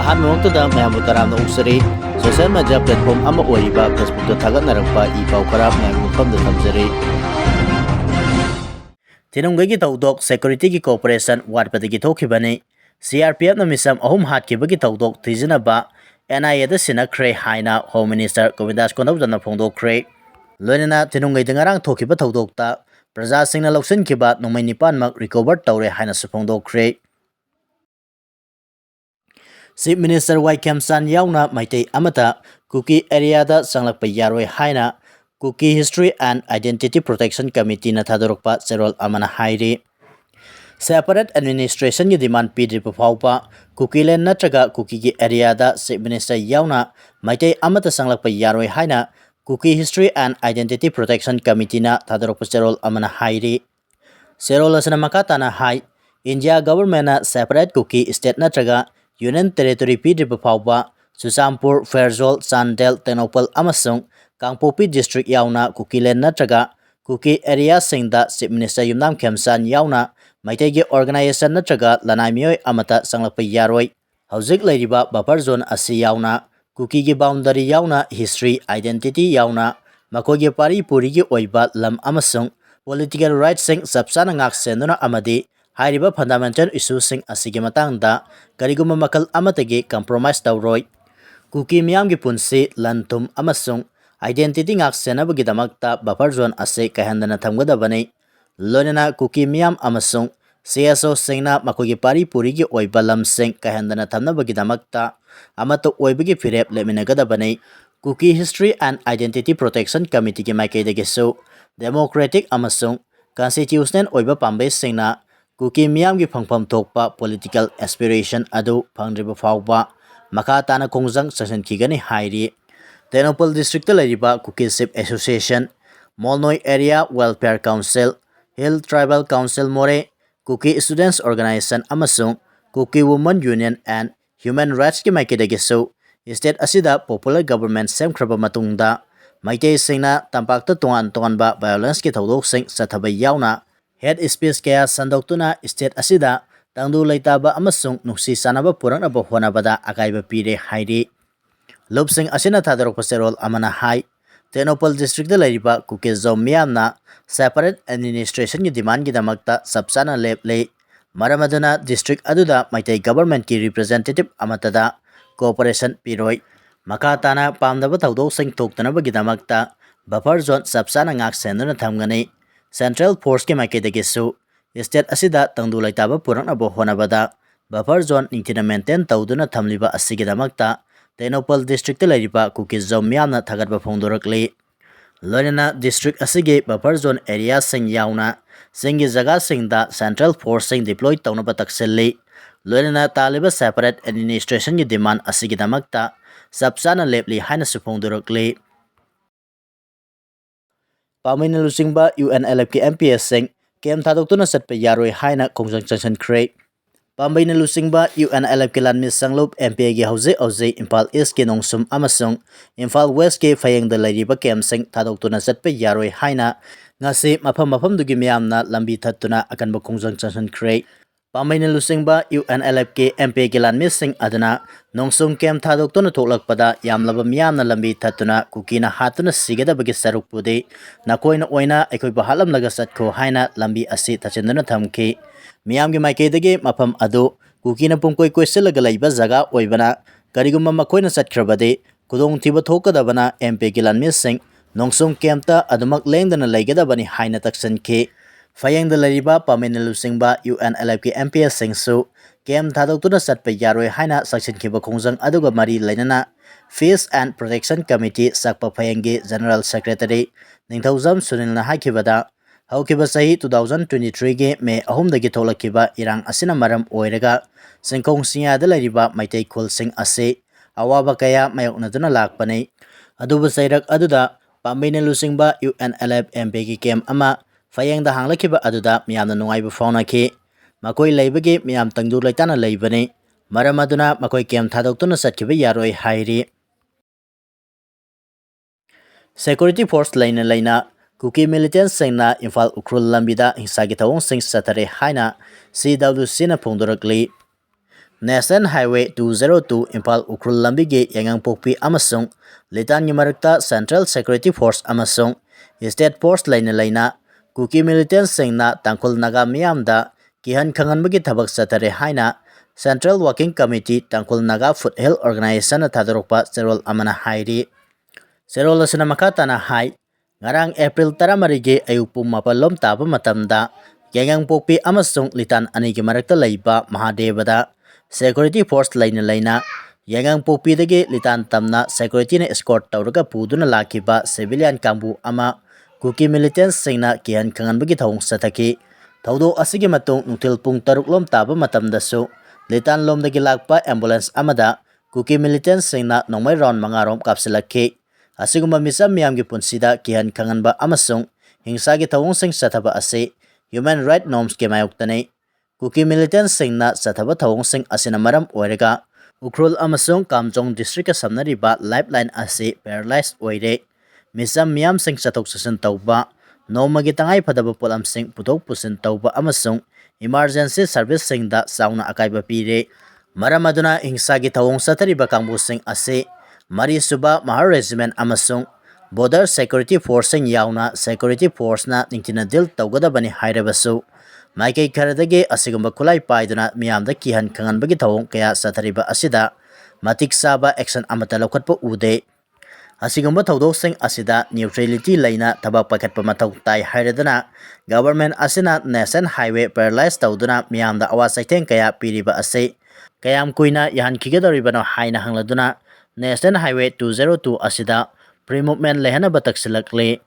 ꯑꯍꯥꯟꯕꯃꯛꯇꯗ ꯃꯌꯥꯝꯕꯨ ꯇꯔꯥꯝꯅ ꯑꯣꯛꯆꯔꯤ social media platform ꯑꯃ ꯑꯣꯏꯔꯤꯕ ꯐꯦꯁꯕꯨꯛꯇ ꯊꯥꯒꯠꯅꯔꯛꯄ ꯏ ꯄꯥꯎ ꯈꯔ ꯃꯌꯥꯝꯒꯤ ꯃꯐꯝꯗ ꯊꯝꯖꯔꯤ ꯊꯤꯅꯨꯡꯒꯩꯒꯤ ꯊꯧꯗꯣꯛ ꯁꯦꯀ꯭ꯌꯨꯔꯤꯇꯤꯒꯤ ꯀꯣꯑꯣꯄꯔꯦꯁꯟ ꯋꯥꯠꯄꯗꯒꯤ ꯊꯣꯛꯈꯤꯕꯅꯤ CRPFꯅ ꯃꯤꯁꯝ 3 ꯍꯥꯠꯈꯤꯕꯒꯤ ꯊꯧꯗꯣꯛ ꯊꯤꯖꯤꯟꯅꯕ NIAꯗ ꯁꯤꯟꯅꯈ꯭ꯔꯦ ꯍꯥꯏꯅ ꯍꯣꯝ ꯃꯤꯅꯤꯁꯇꯔ ꯒꯣꯕꯤꯟꯗꯥꯁ ꯀꯣꯟꯗꯧꯖꯝꯅ ꯐꯣꯡꯗꯣꯛꯈ꯭ꯔꯦ ꯂꯣꯏꯅꯅ ꯊꯤꯅꯨꯡꯒꯩꯗ ꯉꯔꯥꯡ ꯊꯣꯛꯈꯤꯕ ꯊꯧꯗꯣꯛꯇ ꯄ꯭ꯔꯖꯥꯁꯤꯡꯅ ꯂꯧꯁꯤꯟꯈꯤꯕ ꯅꯣꯡꯃꯩ 9ꯃꯛ ꯔꯤꯀꯣꯚꯔ ꯇꯧꯔꯦ ꯍꯥꯏꯅꯁꯨ ꯐꯣꯡꯗꯣꯛꯈ꯭ꯔꯦ Chief Minister YAROI CM yaona Meitei amatta Kuki area da changlakpa yaroi haina Kuki History and Identity Protection Committee na thadokpa cherol amana hairi Separate administration gi demand pidri pawpa Kuki len natraga Kuki gi area da Chief Minister yaona Meitei amatta changlakpa yaroi haina Kuki History and Identity Protection Committee na thadokpa cherol amana hairi Cherol asana makata na hai India government na separate Kuki state natraga Union Territory pidriba phawba Chuchampur, Fairjol, Chandel, Tenopal amasung Kangpopi district yauna Kuki len natraga Kuki area singda Chief Minister Yumnam Khemsan yauna Meitei gi organization natraga lanai mioi amata changlakpa yaroi Hauzik leiriba buffer zone asi yauna Kuki gi boundary yauna history identity yauna makogi pari puri gi oiba lam amasung political rights sing sapsana ngak senuna amadi Hairiba fundamental issues sing asigi matangda kariguma makal amatagi compromise tawroi Kuki miyamgi punsi lantum amasung identity ngak senabagi damakta buffer zone ase kahandana thamgadabani lonena Kuki miyam amasung CSO singna makogi pari purigi oiba lam sing kahandana thamnabagi damakta amato oibagi firep leminagadabani Kuki History and Identity Protection Committee gi maikaidagi so democratic amasung constitutional oiba pambei singna Kuki miyamgi phangpham thokpa political aspiration adu phangriba phawba makha tana kongjang sasankigani hairi Tenopal district lariba Kuki Ship Association Molnoi Area Welfare Council Hill Tribal Council More Kuki Students Organization amasung Kuki Women Union and Human Rights ki maikidagi so state asida popular government semkhraba matungda Meitei singna tampakta tongan-tonganba violence ki thodok sing sathaba yauna head speech kaya sandoktuna state asida tangdu leitaba amasung nuksi sanaba puranaba honabada akaiba pire hairi lobsing asina thadorokpa cherol amana hai Tenopal district da lariba Kuki zone miyamna separate administration gi demand gi damakta sapsana leple maramadana district aduda Meitei government ki representative amatada cooperation piroi makatana pamdaba thodok sing thoktanaba gi damakta buffer zone sapsana ngak senuna thamgani Central Force ki maikidagi su state asida tangdu laitaba puranaba honabada buffer zone ningtina maintain tawduna thamliba asigidamakta Tenopal district lariba Kuki zone miyamna thagatba phongdorakli loinana district asigi buffer zone area sing yauna singi jaga singda Central Force sing deploy tawnaba takselli loinana taliba separate administration gi demand asigidamakta sapsana lepli haina su phongdorakli Pambeina luchingba UNLF Ki MPA sing kem thadokuna satpa yaroi haina kongjang chanshankhrei Pambeina luchingba UNLF ki lanmi sanglup MPA gi hauze Imphal East ki nongsum amasung Imphal West ki phayengda lairiba kem sing thadokuna satpa yaroi haina ngasi mafam dugi miyamna lambi thattuna akanba kongjang chanshankhrei Pambeina luchingba UNLF ki MPA ki lanmi sing adana nongsum kem thadokuna thoklakpada yamlaba miyamna lambi thattuna Kukina hatuna sigadabagi sarukpudi nakoina oina aikoi bahalam laga satko haina lambi asi thachinduna thamki miyamgi maikaidagi mafam adu Kukina pungkoi koiselaga laiba jaga oibana kariguma makoina satkrabadi kudong thiba thokadabana MP ki lanmi sing nongsum kemta adumak lengdana laigadabani haina taksanki Fayengda lariba Pambeina luchingba UNLF ki MPA singsu kem thadokuna satpa yaroi haina saksinkiba kongjang aduga mari lainana Peace and Protection Committee sakpa Fayenggi General Secretary Ningthaujam Sunilna haikibada haukiba sahi 2023 gi May 3 dagi tholakiba irang asina maram oiraga singkong singya da lariba Meitei khul sing ase awaba kaya mayoknaduna lakpani aduba sairak aduda Pambeina luchingba UNLF MP ki kem ama Fayengda hanglakiba aduda miyamna nungaiba faunaki makoi leibagi miyam tangdu laitana leibani maramaduna makoi kem thadokuna satkiba yaroi hairi Security Force laina Kuki militants singna Imphal ukrul lambida hingsagi thawong sing satare haina CWC na phongdorakli National Highway 202 Impal Ukrul Lambigi Yangangpokpi amasung Litangi marakta Central Security Force amasung State Force laina Kuki militants singna Tangkul Naga miyamda Kihan Kanganbagi Tabak Satare Haina Central Working Committee Tangkul Naga Foothill Organization thadokpa serol amana hairi serol asina makatana hai ngarang April 13 ayupum mapalom taba matamda Yangangpokpi amasung Litan anigi marakta laiba Mahadevada Security Force laina Yangangpokpi dagi Litan tamna security na escort tawraga puduna lakiba civilian kambu ama Kuki militants singna kihan kanganbagi thawong sataki thawdo asigi matung nungtil pung taruk lom taba matamdasu Litan lom dagi lakpa ambulance amada Kuki militants singna Nongmei round mangarom kapsilaki asiguma misam miyamgi punsida kihan kanganba amasung hingsagi thawong sing sathaba ase human right norms ke mayoktanei Kuki militants singna sathaba thawong sing asina maram oirega Ukrul amasung Kamjong district samnariba lifeline ase paralyzed oire misam miyam sing sathok sasan tawba nomagi tangai phadaba polam sing putok pusin tawba amasung emergency service sing da sauna akaiba pire maram aduna hingsagi thawong satariba kangbu sing ase Mari Suba Mahar Regiment amasung Border Security Force sing yaona Security Force na ningtina dil tawgadabani hairabasu Meitei kharadagi asigumba kulai paiduna miyamda kihan kanganbagi thawong kaya sathariba asida matik saba action amatta loukhatpa ude asigumba thawdok sing asida neutrality laina tabak pakhatpa mathau tai hairadana government asina national highway paralyzed tawduna miyamda awa saitheng kaya piriba ase kayam kuina yahan kigadoribano haina hangladuna National Highway 202 asida pre-movement lehana bataksilakle